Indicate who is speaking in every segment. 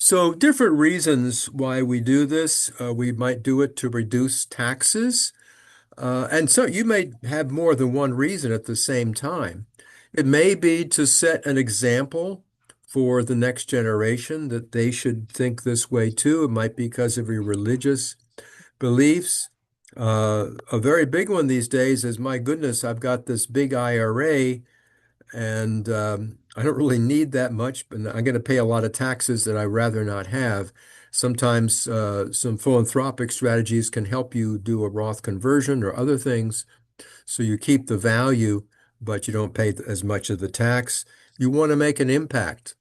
Speaker 1: So different reasons why we do this. We might do it to reduce taxes. And so you may have more than one reason at the same time. It may be to set an example for the next generation that they should think this way too. It might be because of your religious beliefs. A very big one these days is, my goodness, I've got this big IRA and I don't really need that much, but I'm going to pay a lot of taxes that I'd rather not have. Sometimes some philanthropic strategies can help you do a Roth conversion or other things, so you keep the value, but you don't pay as much of the tax. You want to make an impact.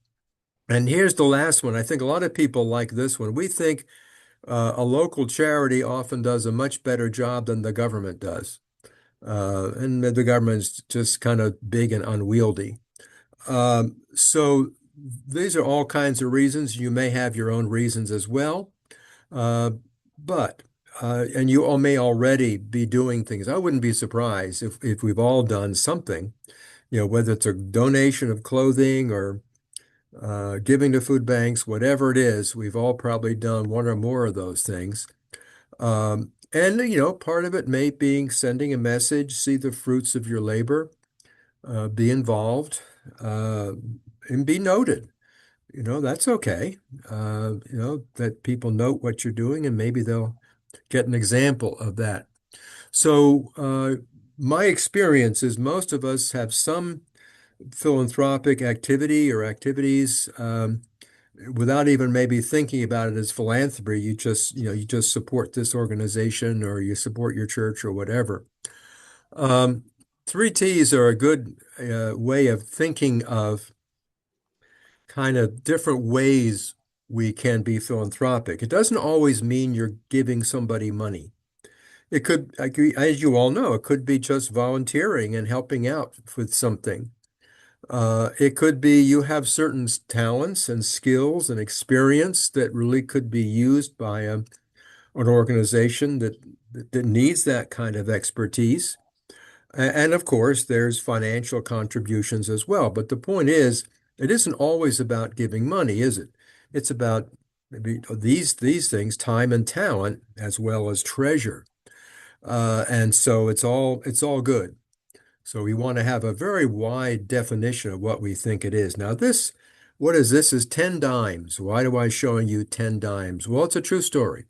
Speaker 1: And here's the last one. I think a lot of people like this one. We think a local charity often does a much better job than the government does. And the government's just kind of big and unwieldy. So these are all kinds of reasons. You may have your own reasons as well. Uh, but and you all may already be doing things. I wouldn't be surprised if we've all done something, whether it's a donation of clothing or giving to food banks, whatever it is, we've all probably done one or more of those things. And part of it may be sending a message, see the fruits of your labor, be involved, uh, and be noted. That's okay. That people note what you're doing and maybe they'll get an example of that. So, my experience is most of us have some philanthropic activity or activities without even maybe thinking about it as philanthropy. You just support this organization or you support your church or whatever. Um, Three T's are a good way of thinking of kind of different ways we can be philanthropic. It doesn't always mean you're giving somebody money. It could, as you all know, it could be just volunteering and helping out with something. It could be you have certain talents and skills and experience that really could be used by an organization that needs that kind of expertise. And of course, there's financial contributions as well. But the point is, it isn't always about giving money, is it? It's about maybe these things, time and talent, as well as treasure. And so it's all good. So we want to have a very wide definition of what we think it is. Now, what is this? Is 10 dimes. Why do I showing you 10 dimes? Well, it's a true story.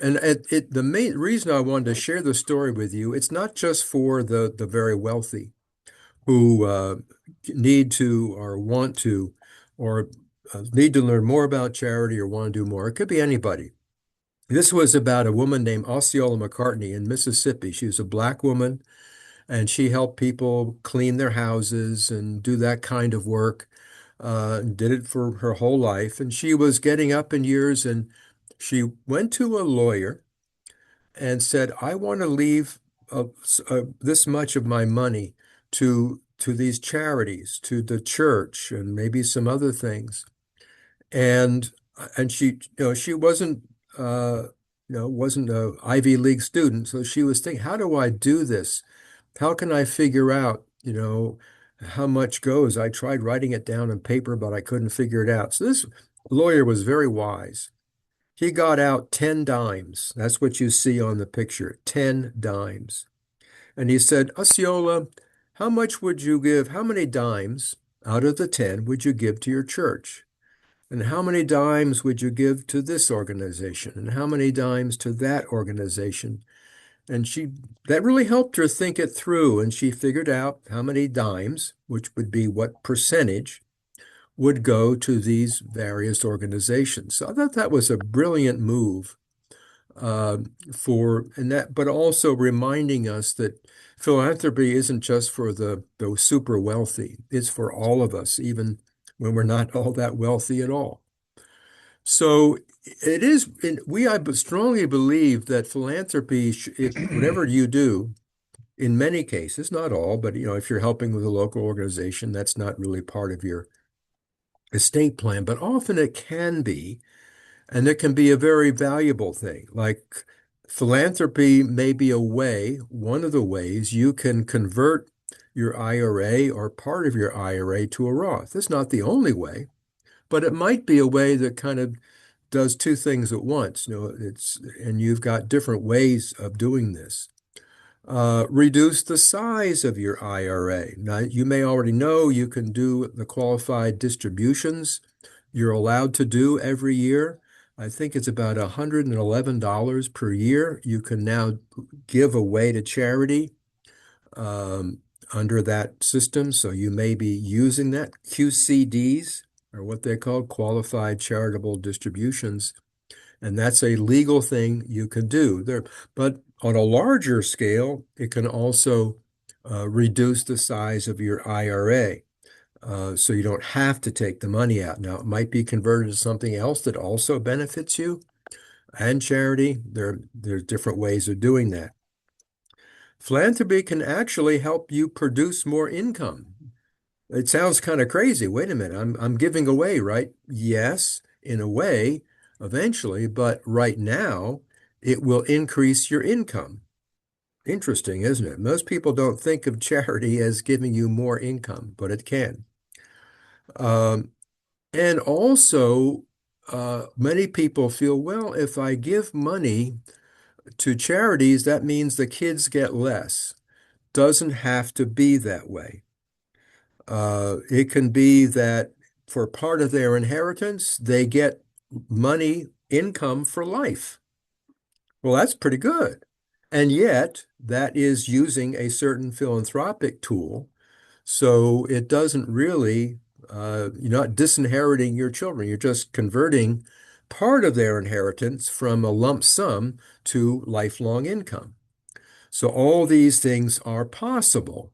Speaker 1: And the main reason I wanted to share the story with you, it's not just for the very wealthy who need to or want to or need to learn more about charity or want to do more. It could be anybody. This was about a woman named Osceola McCartney in Mississippi. She was a black woman and she helped people clean their houses and do that kind of work. Did it for her whole life. And she was getting up in years and she went to a lawyer and said, I want to leave this much of my money to these charities, to the church, and maybe some other things. And she wasn't a Ivy League student, so she was thinking, how do I do this? How can I figure out, how much goes? I tried writing it down on paper, but I couldn't figure it out. So this lawyer was very wise. He got out 10 dimes. That's what you see on the picture, 10 dimes. And he said, Osceola, how much would you give? How many dimes out of the 10 would you give to your church? And how many dimes would you give to this organization? And how many dimes to that organization? And that really helped her think it through. And she figured out how many dimes, which would be what percentage, would go to these various organizations. So I thought that was a brilliant move uh, but also reminding us that philanthropy isn't just for those super wealthy. It's for all of us, even when we're not all that wealthy at all. So it is, I strongly believe that philanthropy, whatever you do, in many cases, not all, but if you're helping with a local organization, that's not really part of your estate plan, but often it can be, and it can be a very valuable thing. Like philanthropy may be one of the ways you can convert your IRA or part of your IRA to a Roth. It's not the only way, but it might be a way that kind of does two things at once. And you've got different ways of doing this. Reduce the size of your IRA. Now, you may already know you can do the qualified distributions you're allowed to do every year. I think it's about $111 per year. You can now give away to charity um, under that system. So you may be using that. QCDs are what they're called, qualified charitable distributions. And that's a legal thing you can do there. But on a larger scale, it can also reduce the size of your IRA. So you don't have to take the money out. Now, it might be converted to something else that also benefits you and charity. There's different ways of doing that. Philanthropy can actually help you produce more income. It sounds kind of crazy. Wait a minute, I'm giving away, right? Yes, in a way, eventually, but right now it will increase your income. Interesting, isn't it? Most people don't think of charity as giving you more income, but it can. Um, and also, many people feel, well, if I give money to charities, that means the kids get less. Doesn't have to be that way. It can be that for part of their inheritance, they get money, income for life. Well, that's pretty good. And yet, that is using a certain philanthropic tool. So it doesn't really, you're not disinheriting your children. You're just converting part of their inheritance from a lump sum to lifelong income. So all these things are possible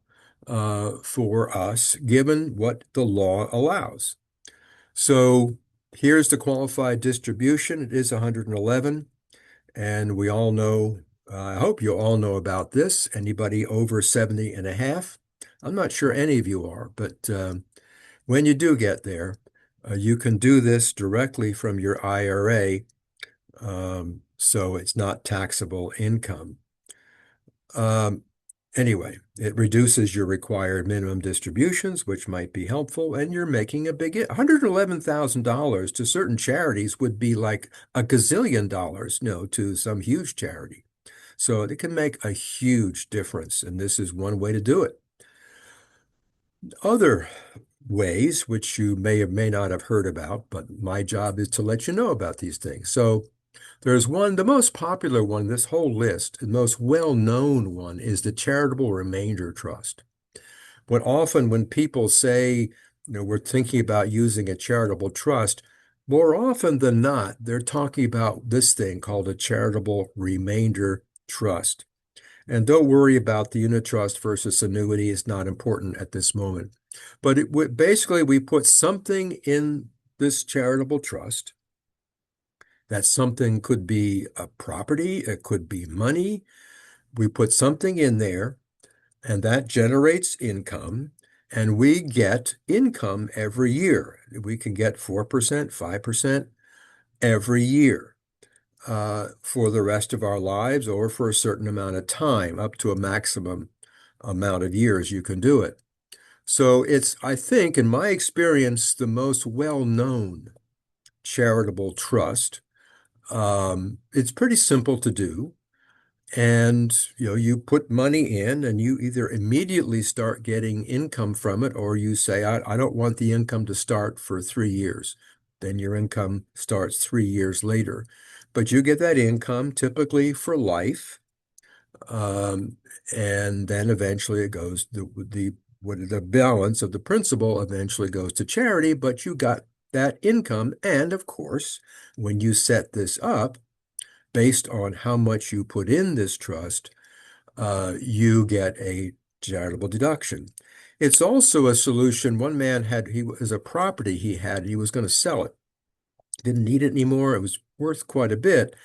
Speaker 1: for us, given what the law allows. So here's the qualified distribution. It is 111, and we all know, I hope you all know about this. Anybody over 70 and a half? I'm not sure any of you are, but when you do get there, you can do this directly from your IRA, so it's not taxable income. Anyway, it reduces your required minimum distributions, which might be helpful, and you're making a big $111,000 to certain charities would be like a gazillion dollars, to some huge charity. So it can make a huge difference, and this is one way to do it. Other ways, which you may or may not have heard about, but my job is to let you know about these things. So there's one, the most popular one, this whole list, the most well-known one is the Charitable Remainder Trust. But often when people say, we're thinking about using a charitable trust, more often than not, they're talking about this thing called a Charitable Remainder Trust. And don't worry about the unit trust versus annuity. It's not important at this moment. But basically, we put something in this charitable trust. That something could be a property, it could be money. We put something in there, and that generates income, and we get income every year. We can get 4%, 5% every year for the rest of our lives or for a certain amount of time, up to a maximum amount of years you can do it. So it's, I think, in my experience, the most well-known charitable trust. It's pretty simple to do. And you put money in and you either immediately start getting income from it or you say, I don't want the income to start for 3 years. Then your income starts 3 years later. But you get that income typically for life. And then eventually it goes, the balance of the principal eventually goes to charity, but you got that income. And of course, when you set this up, based on how much you put in this trust, you get a charitable deduction. It's also a solution. One man he was a property he was going to sell it. Didn't need it anymore. It was worth quite a bit,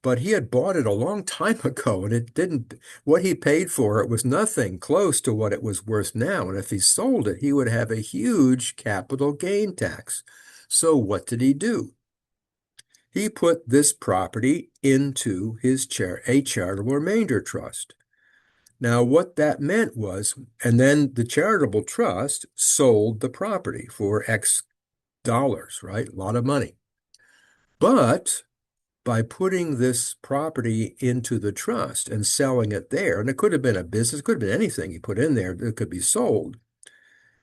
Speaker 1: but he had bought it a long time ago and what he paid for it was nothing close to what it was worth now. And if he sold it, he would have a huge capital gain tax. So what did he do? He put this property into a charitable remainder trust. Now, what that meant was, and then the charitable trust sold the property for X dollars, right? A lot of money. But by putting this property into the trust and selling it there, and it could have been a business, could have been anything you put in there that could be sold,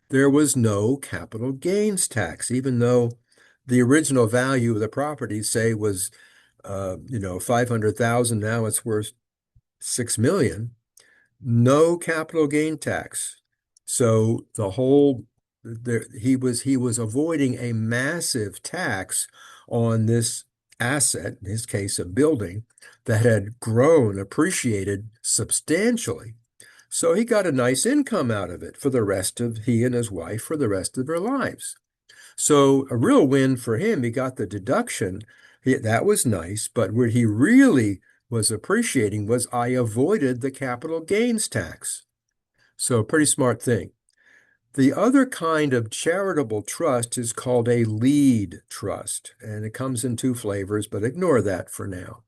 Speaker 1: there was no capital gains tax, even though the original value of the property, say, was 500,000, now it's worth 6 million. No capital gain tax. So he was avoiding a massive tax on this asset, in his case, a building that had grown, appreciated substantially. So he got a nice income out of it for the rest of he and his wife for the rest of their lives. So a real win for him. He got the deduction. That was nice, but what he really was appreciating was I avoided the capital gains tax. So a pretty smart thing. The other kind of charitable trust is called a lead trust, and it comes in two flavors, but ignore that for now.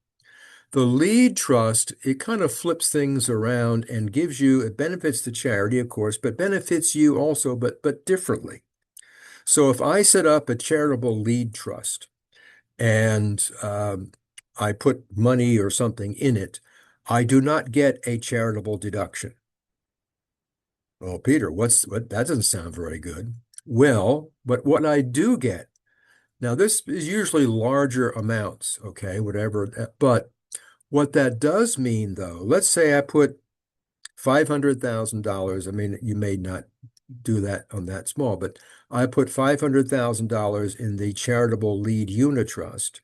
Speaker 1: The lead trust, it kind of flips things around and gives you, it benefits the charity, of course, but benefits you also, but differently. So if I set up a charitable lead trust and I put money or something in it, I do not get a charitable deduction. Oh, Peter, that doesn't sound very good. Well, but what I do get, now this is usually larger amounts, okay, whatever, but what that does mean though, let's say I put $500,000. I mean, you may not do that on that small, but I put $500,000 in the charitable lead unit trust.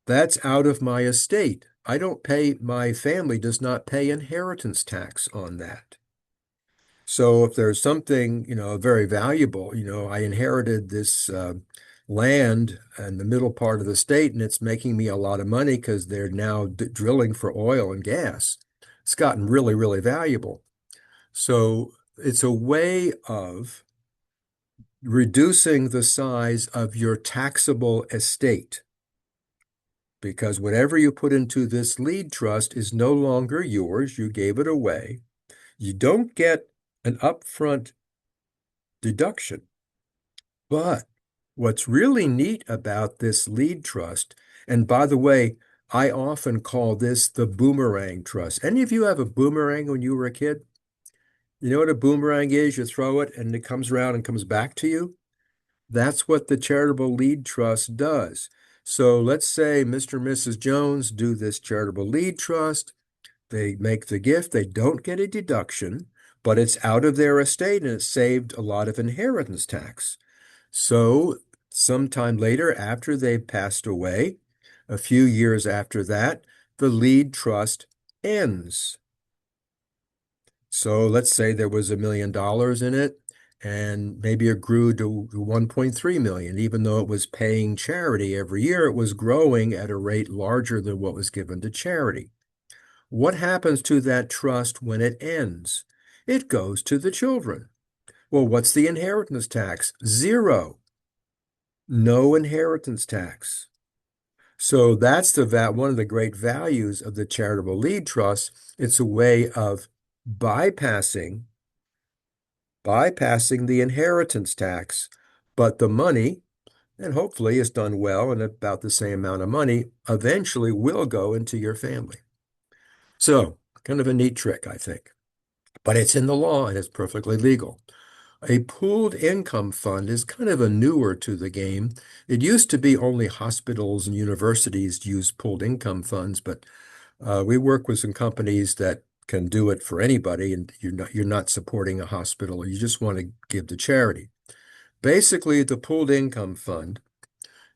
Speaker 1: That's out of my estate. I don't pay, my family does not pay inheritance tax on that. So if there's something, very valuable, I inherited this land in the middle part of the state and it's making me a lot of money because they're now drilling for oil and gas. It's gotten really, really valuable. So it's a way of reducing the size of your taxable estate because whatever you put into this lead trust is no longer yours. You gave it away. You don't get an upfront deduction. But what's really neat about this lead trust, and by the way, I often call this the boomerang trust. Any of you have a boomerang when you were a kid? You know what a boomerang is? You throw it and it comes around and comes back to you. That's what the charitable lead trust does. So let's say Mr. and Mrs. Jones do this charitable lead trust. They make the gift. They don't get a deduction, but it's out of their estate and it saved a lot of inheritance tax. So sometime later, after they've passed away, a few years after that, the lead trust ends. So let's say there was $1 million in it, and maybe it grew to 1.3 million. Even though it was paying charity every year, it was growing at a rate larger than what was given to charity. What happens to that trust when it ends? It goes to the children. Well, what's the inheritance tax? Zero. No inheritance tax. So that's one of the great values of the charitable lead trust. It's a way of bypassing the inheritance tax, but the money, and hopefully it's done well and about the same amount of money, eventually will go into your family. So kind of a neat trick, I think. But it's in the law and it's perfectly legal. A pooled income fund is kind of a newer to the game. It used to be only hospitals and universities use pooled income funds, but we work with some companies that can do it for anybody, and you're not supporting a hospital, or you just want to give to charity. Basically, the pooled income fund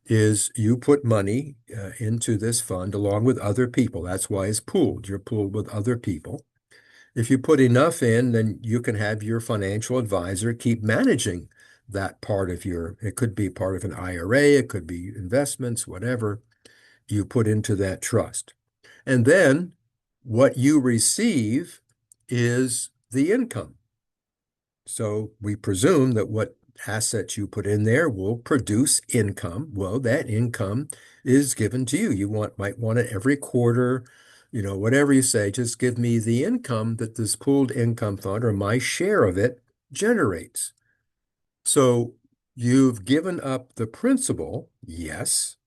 Speaker 1: is you put money into this fund along with other people. That's why it's pooled. You're pooled with other people. If you put enough in, then you can have your financial advisor keep managing that part of it could be part of an IRA, it could be investments, whatever you put into that trust. And then what you receive is the income. So we presume that what assets you put in there will produce income. Well, that income is given to you. Might want it every quarter, whatever you say, just give me the income that this pooled income fund or my share of it generates. So You've given up the principal, yes,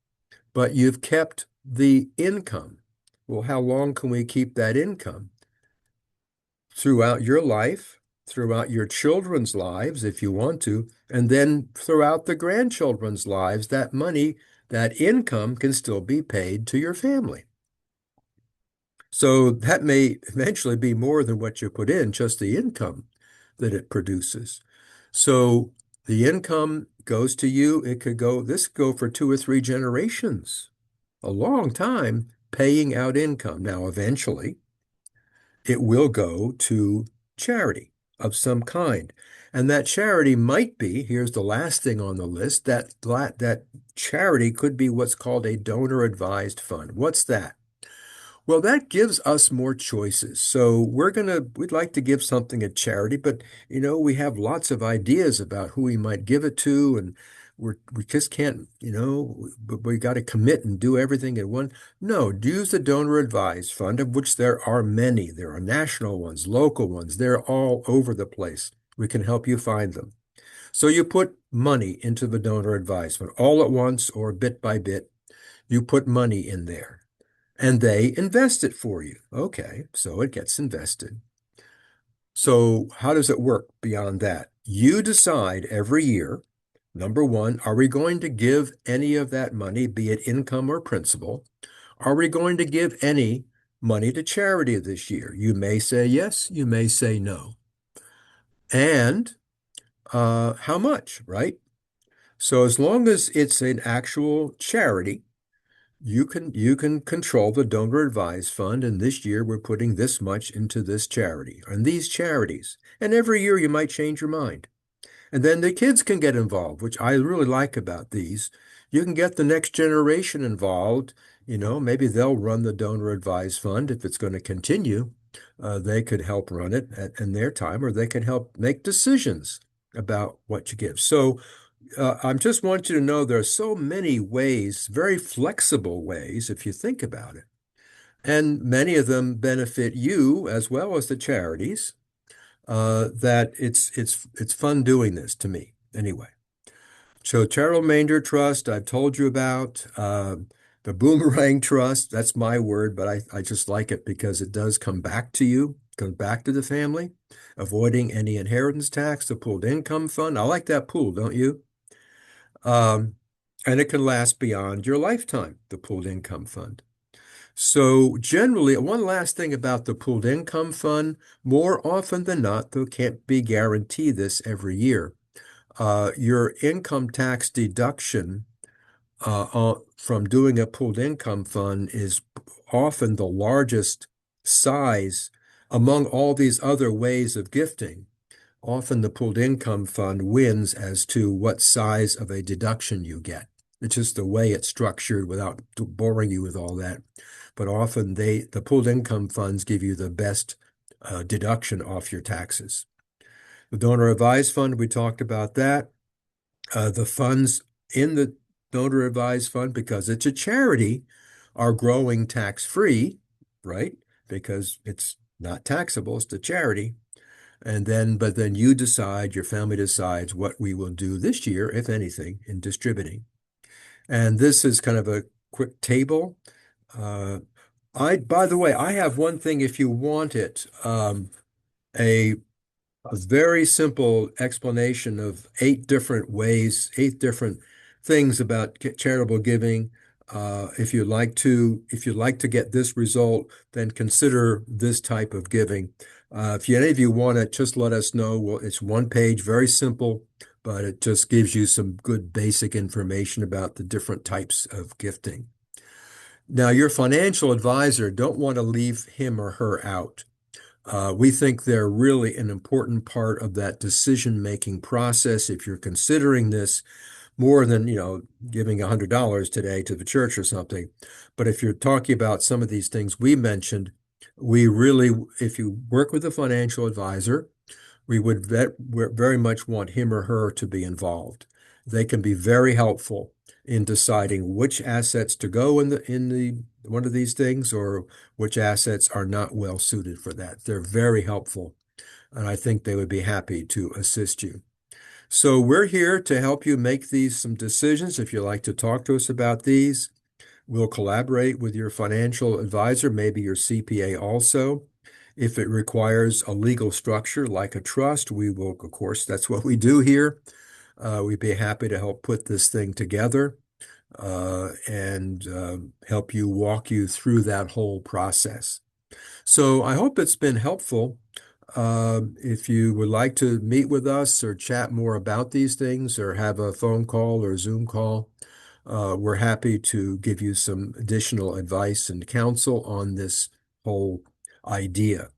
Speaker 1: but you've kept the income. Well, how long can we keep that income? Throughout your life, throughout your children's lives, if you want to, and then throughout the grandchildren's lives, that money, that income can still be paid to your family. So that may eventually be more than what you put in, just the income that it produces. So the income goes to you. This could go for 2 or 3 generations, a long time paying out income. Now, eventually, it will go to charity of some kind. And that charity might be, here's the last thing on the list, that charity could be what's called a donor advised fund. What's that? Well, that gives us more choices. So we'd like to give something at charity, but we have lots of ideas about who we might give it to, and we just can't, but we got to commit and do everything at one. No, use the donor advised fund, of which there are many. There are national ones, local ones. They're all over the place. We can help you find them. So you put money into the donor advised fund all at once or bit by bit. You put money in there and they invest it for you. Okay, so it gets invested. So how does it work beyond that? You decide every year, number one, are we going to give any of that money, be it income or principal? Are we going to give any money to charity this year? You may say yes, you may say no. And how much, right? So as long as it's an actual charity, you can control the donor advised fund, and this year we're putting this much into this charity and these charities. And every year you might change your mind. And then the kids can get involved, which I really like about these. You can get the next generation involved. Maybe they'll run the donor advised fund if it's going to continue. They could help run it in their time, or they can help make decisions about what you give. So I just want you to know there are so many ways, very flexible ways, if you think about it. And many of them benefit you as well as the charities. That it's fun doing this to me anyway. So Charitable Remainder Trust, I've told you about. The Boomerang Trust, that's my word, but I just like it because it does come back to you, comes back to the family, avoiding any inheritance tax, the pooled income fund. I like that pool, don't you? Um, and it can last beyond your lifetime, the pooled income fund. So generally, one last thing about the pooled income fund, more often than not, though can't be guaranteed this every year, your income tax deduction from doing a pooled income fund is often the largest size among all these other ways of gifting. Often the pooled income fund wins as to what size of a deduction you get. It's just the way it's structured without boring you with all that. But often the pooled income funds give you the best deduction off your taxes. The donor advised fund, we talked about that. The funds in the donor advised fund, because it's a charity, are growing tax-free, right? Because it's not taxable, it's a charity. But then you decide, your family decides what we will do this year, if anything, in distributing. And this is kind of a quick table. Uh, by the way, I have one thing if you want it, a a very simple explanation of 8 different ways, 8 different things about charitable giving. If you'd like to get this result, then consider this type of giving. If any of you want it, just let us know. Well, it's one page, very simple, but it just gives you some good basic information about the different types of gifting. Now, your financial advisor, don't want to leave him or her out. We think they're really an important part of that decision-making process. If you're considering this more than, giving $100 today to the church or something, but if you're talking about some of these things we mentioned, if you work with a financial advisor, we would very much want him or her to be involved. They can be very helpful in deciding which assets to go in the one of these things or which assets are not well suited for that. They're very helpful, and I think they would be happy to assist you. So we're here to help you make these some decisions. If you'd like to talk to us about these, we'll collaborate with your financial advisor, maybe your CPA also. If it requires a legal structure like a trust, we will, of course, that's what we do here. We'd be happy to help put this thing together and help you walk you through that whole process. So I hope it's been helpful. If you would like to meet with us or chat more about these things or have a phone call or Zoom call, we're happy to give you some additional advice and counsel on this whole idea.